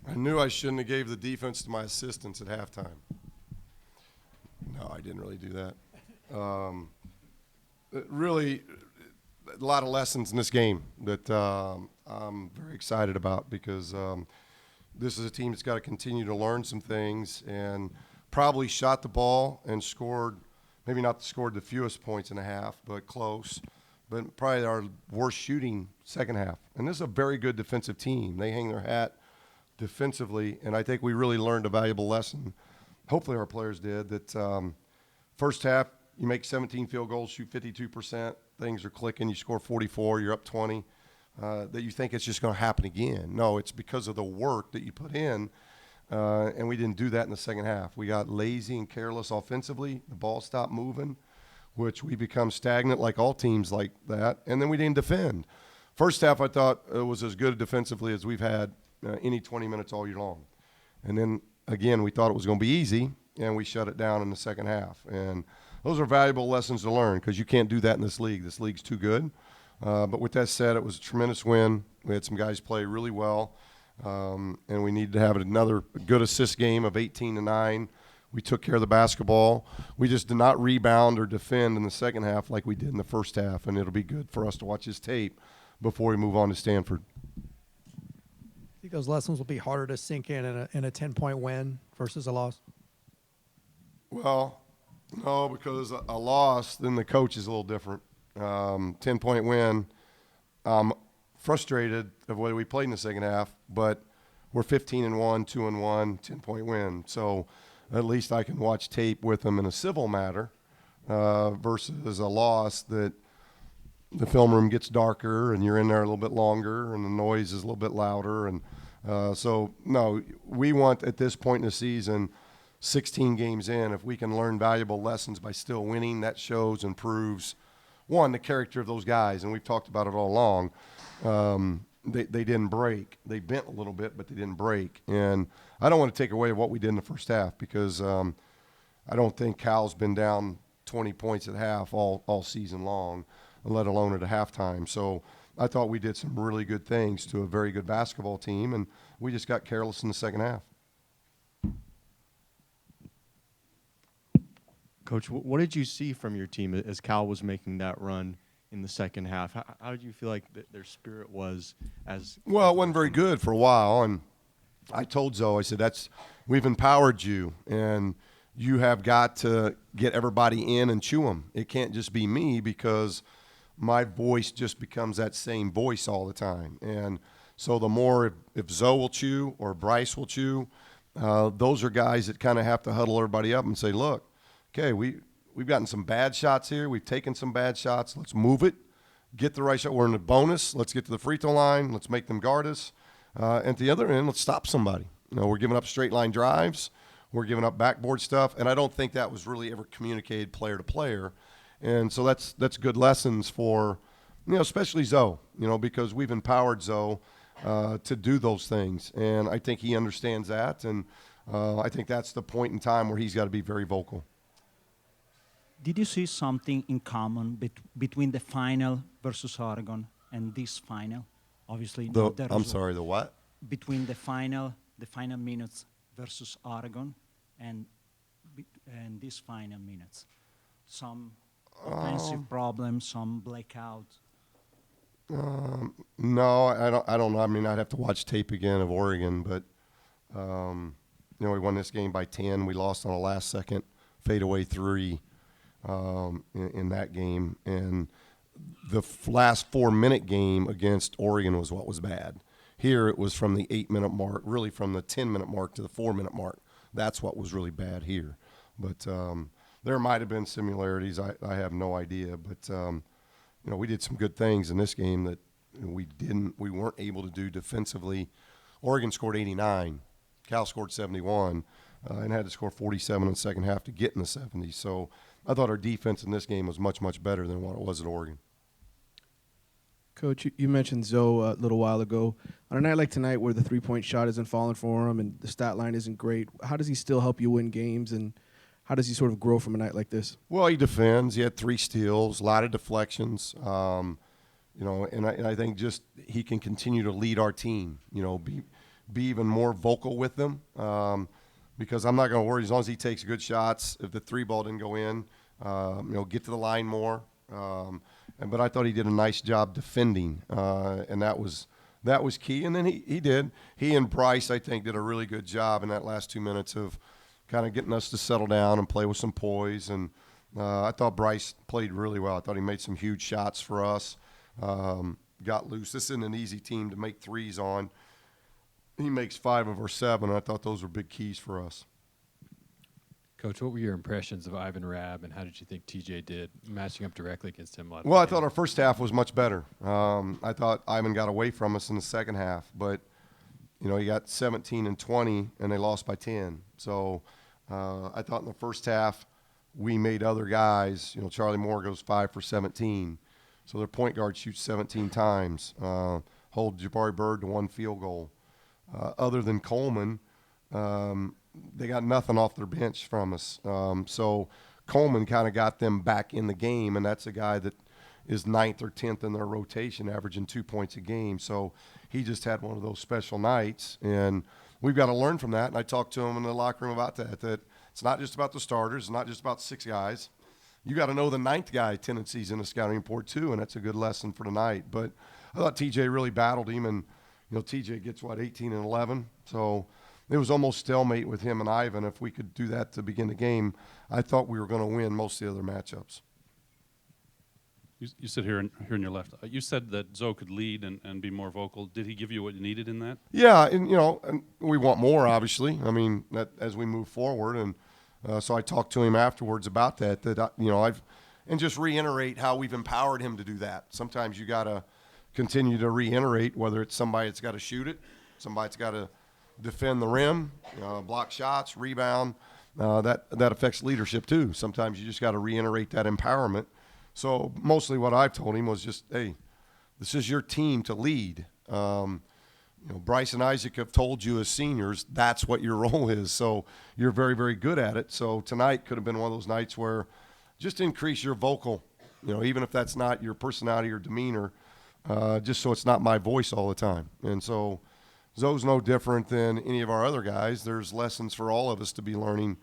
I knew I shouldn't have gave the defense to my assistants at halftime. No, I didn't really do that. Really, a lot of lessons in this game that I'm very excited about because this is a team that's got to continue to learn some things and probably shot the ball and scored, maybe not scored the fewest points in a half, but close. But probably our worst shooting second half. And this is a very good defensive team. They hang their hat defensively, and I think we really learned a valuable lesson. Hopefully our players did, that first half you make 17 field goals, shoot 52%, things are clicking, you score 44, you're up 20, that you think it's just going to happen again. No, it's because of the work that you put in, and we didn't do that in the second half. We got lazy and careless offensively. The ball stopped moving, which we become stagnant like all teams like that, and then we didn't defend. First half I thought it was as good defensively as we've had any 20 minutes all year long. And then, again, we thought it was going to be easy, and we shut it down in the second half. And those are valuable lessons to learn because you can't do that in this league. This league's too good. But with that said, it was a tremendous win. We had some guys play really well, and we needed to have another good assist game of 18-9. We took care of the basketball. We just did not rebound or defend in the second half like we did in the first half, and it'll be good for us to watch this tape before we move on to Stanford. I think those lessons will be harder to sink in a 10-point win versus a loss? Well, no, because a loss, then the coach is a little different. 10-point win, I'm frustrated of the way we played in the second half, but we're 15-1, 2-1, 10-point win. So at least I can watch tape with them in a civil matter versus a loss that the film room gets darker and you're in there a little bit longer and the noise is a little bit louder. And so, no, we want at this point in the season, 16 games in, if we can learn valuable lessons by still winning, that shows and proves, one, the character of those guys. And we've talked about it all along. They didn't break. They bent a little bit, but they didn't break. And I don't want to take away what we did in the first half because I don't think Cal's been down 20 points at half all season long, let alone at a halftime. So I thought we did some really good things to a very good basketball team, and we just got careless in the second half. Coach, what did you see from your team as Cal was making that run in the second half? How did you feel like their spirit was as – Well, it wasn't very good for a while, and I told Zoe, I said, we've empowered you, and you have got to get everybody in and chew them. It can't just be me because my voice just becomes that same voice all the time. And so the more if Zoe will chew or Bryce will chew, those are guys that kind of have to huddle everybody up and say, look, okay, we've gotten some bad shots here. We've taken some bad shots. Let's move it, get the right shot. We're in the bonus. Let's get to the free throw line. Let's make them guard us. At the other end, let's stop somebody. We're giving up straight line drives. We're giving up backboard stuff. And I don't think that was really ever communicated player to player. And so that's good lessons for, especially Zoe, because we've empowered Zoe to do those things. And I think he understands that. And I think that's the point in time where he's got to be very vocal. Did you see something in common between the final versus Oregon and this final? Obviously, I'm sorry, the what? Between the final minutes versus Oregon and these final minutes. Some offensive problems, some blackout. No, I don't know. I mean, I'd have to watch tape again of Oregon, but we won this game by 10. We lost on a last-second fadeaway three. In that game, and the last 4-minute game against Oregon was what was bad. Here it was from the 8-minute mark, really from the 10-minute mark to the 4-minute mark. That's what was really bad here. But there might have been similarities. I have no idea. But we did some good things in this game that we weren't able to do defensively. Oregon scored 89. Cal scored 71 and had to score 47 in the second half to get in the 70s. So I thought our defense in this game was much, much better than what it was at Oregon. Coach, you mentioned Zoe a little while ago. On a night like tonight where the three-point shot isn't falling for him and the stat line isn't great, how does he still help you win games, and how does he sort of grow from a night like this? Well, he defends. He had 3 steals, a lot of deflections. And I think just he can continue to lead our team, be even more vocal with them, because I'm not going to worry as long as he takes good shots. If the 3-ball didn't go in, get to the line more. But I thought he did a nice job defending, and that was key. And then he did. He and Bryce, I think, did a really good job in that last 2 minutes of kind of getting us to settle down and play with some poise. And I thought Bryce played really well. I thought he made some huge shots for us. Got loose. This isn't an easy team to make threes on. He makes 5 of our 7, and I thought those were big keys for us. Coach, what were your impressions of Ivan Rabb, and how did you think TJ did matching up directly against him? Well, I thought our first half was much better. I thought Ivan got away from us in the second half, but he got 17 and 20, and they lost by 10. So I thought in the first half we made other guys. Charlie Moore goes 5 for 17, so their point guard shoots 17 times. Hold Jabari Bird to 1 field goal. Other than Coleman, they got nothing off their bench from us. So Coleman kind of got them back in the game, and that's a guy that is 9th or 10th in their rotation, averaging 2 points a game. So he just had one of those special nights, and we've got to learn from that. And I talked to him in the locker room about that it's not just about the starters, it's not just about 6 guys. You got to know the 9th guy tendencies in the scouting report too, and that's a good lesson for tonight. But I thought TJ really battled him, and TJ gets 18 and 11, so it was almost stalemate with him and Ivan. If we could do that to begin the game, I thought we were going to win most of the other matchups. You sit here in your left. You said that Zoe could lead and be more vocal. Did he give you what you needed in that? Yeah, and and we want more, obviously. I mean, that as we move forward, and so I talked to him afterwards about that. And just reiterate how we've empowered him to do that. Sometimes you got to continue to reiterate, whether it's somebody that's got to shoot it, somebody that's got to defend the rim, block shots, rebound. That affects leadership too. Sometimes you just got to reiterate that empowerment. So mostly what I've told him was just, hey, this is your team to lead. Bryce and Isaac have told you as seniors that's what your role is. So you're very, very good at it. So tonight could have been one of those nights where just increase your vocal, even if that's not your personality or demeanor, just so it's not my voice all the time. And so Zoe's no different than any of our other guys. There's lessons for all of us to be learning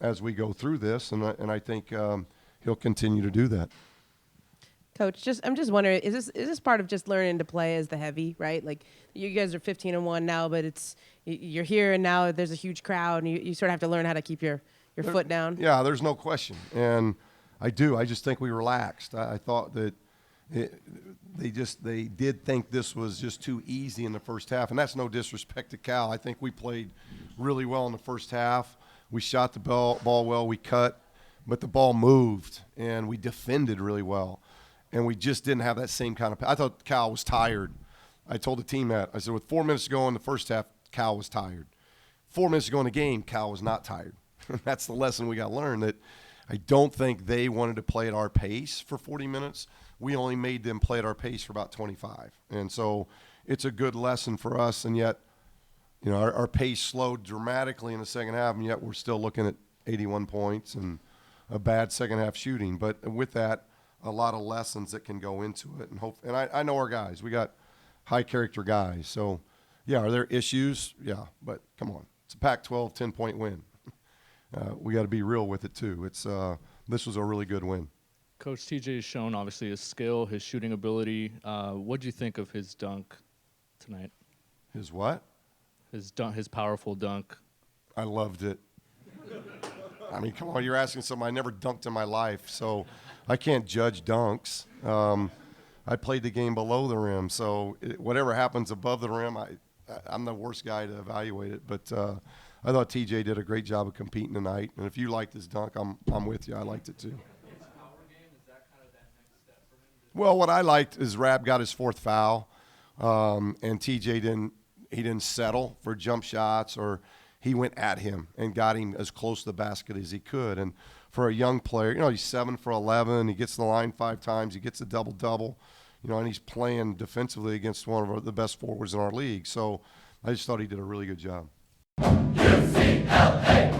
as we go through this, and I think he'll continue to do that. Coach, I'm just wondering, is this part of just learning to play as the heavy, right? Like you guys are 15 and 1 now, but you're here and now there's a huge crowd, and you sort of have to learn how to keep your foot down. Yeah, there's no question, and I do. I just think we relaxed. I thought that they did think this was just too easy in the first half, and that's no disrespect to Cal. I think we played really well in the first half. We shot the ball well, we cut, but the ball moved, and we defended really well, and we just didn't have that same kind of – I thought Cal was tired. I told the team that. I said with 4 minutes to go in the first half, Cal was tired. 4 minutes to go in the game, Cal was not tired. That's the lesson we got to learn, that I don't think they wanted to play at our pace for 40 minutes. We only made them play at our pace for about 25. And so it's a good lesson for us, and yet, our pace slowed dramatically in the second half, and yet we're still looking at 81 points and a bad second half shooting. But with that, a lot of lessons that can go into it. And I know our guys. We got high character guys. So, yeah, are there issues? Yeah, but come on. It's a Pac-12 10-point win. We got to be real with it too. This was a really good win. Coach, TJ has shown obviously his skill, his shooting ability. What do you think of his dunk tonight? His what? His powerful dunk. I loved it. I mean, come on, you're asking something I never dunked in my life, so I can't judge dunks. I played the game below the rim, so whatever happens above the rim, I'm the worst guy to evaluate it. But I thought TJ did a great job of competing tonight, and if you liked his dunk, I'm with you. I liked it too. Well, what I liked is Rab got his 4th foul, and TJ didn't settle for jump shots, or he went at him and got him as close to the basket as he could. And for a young player, he's 7 for 11. He gets to the line 5 times. He gets a double-double, and he's playing defensively against one of the best forwards in our league. So I just thought he did a really good job. UCLA,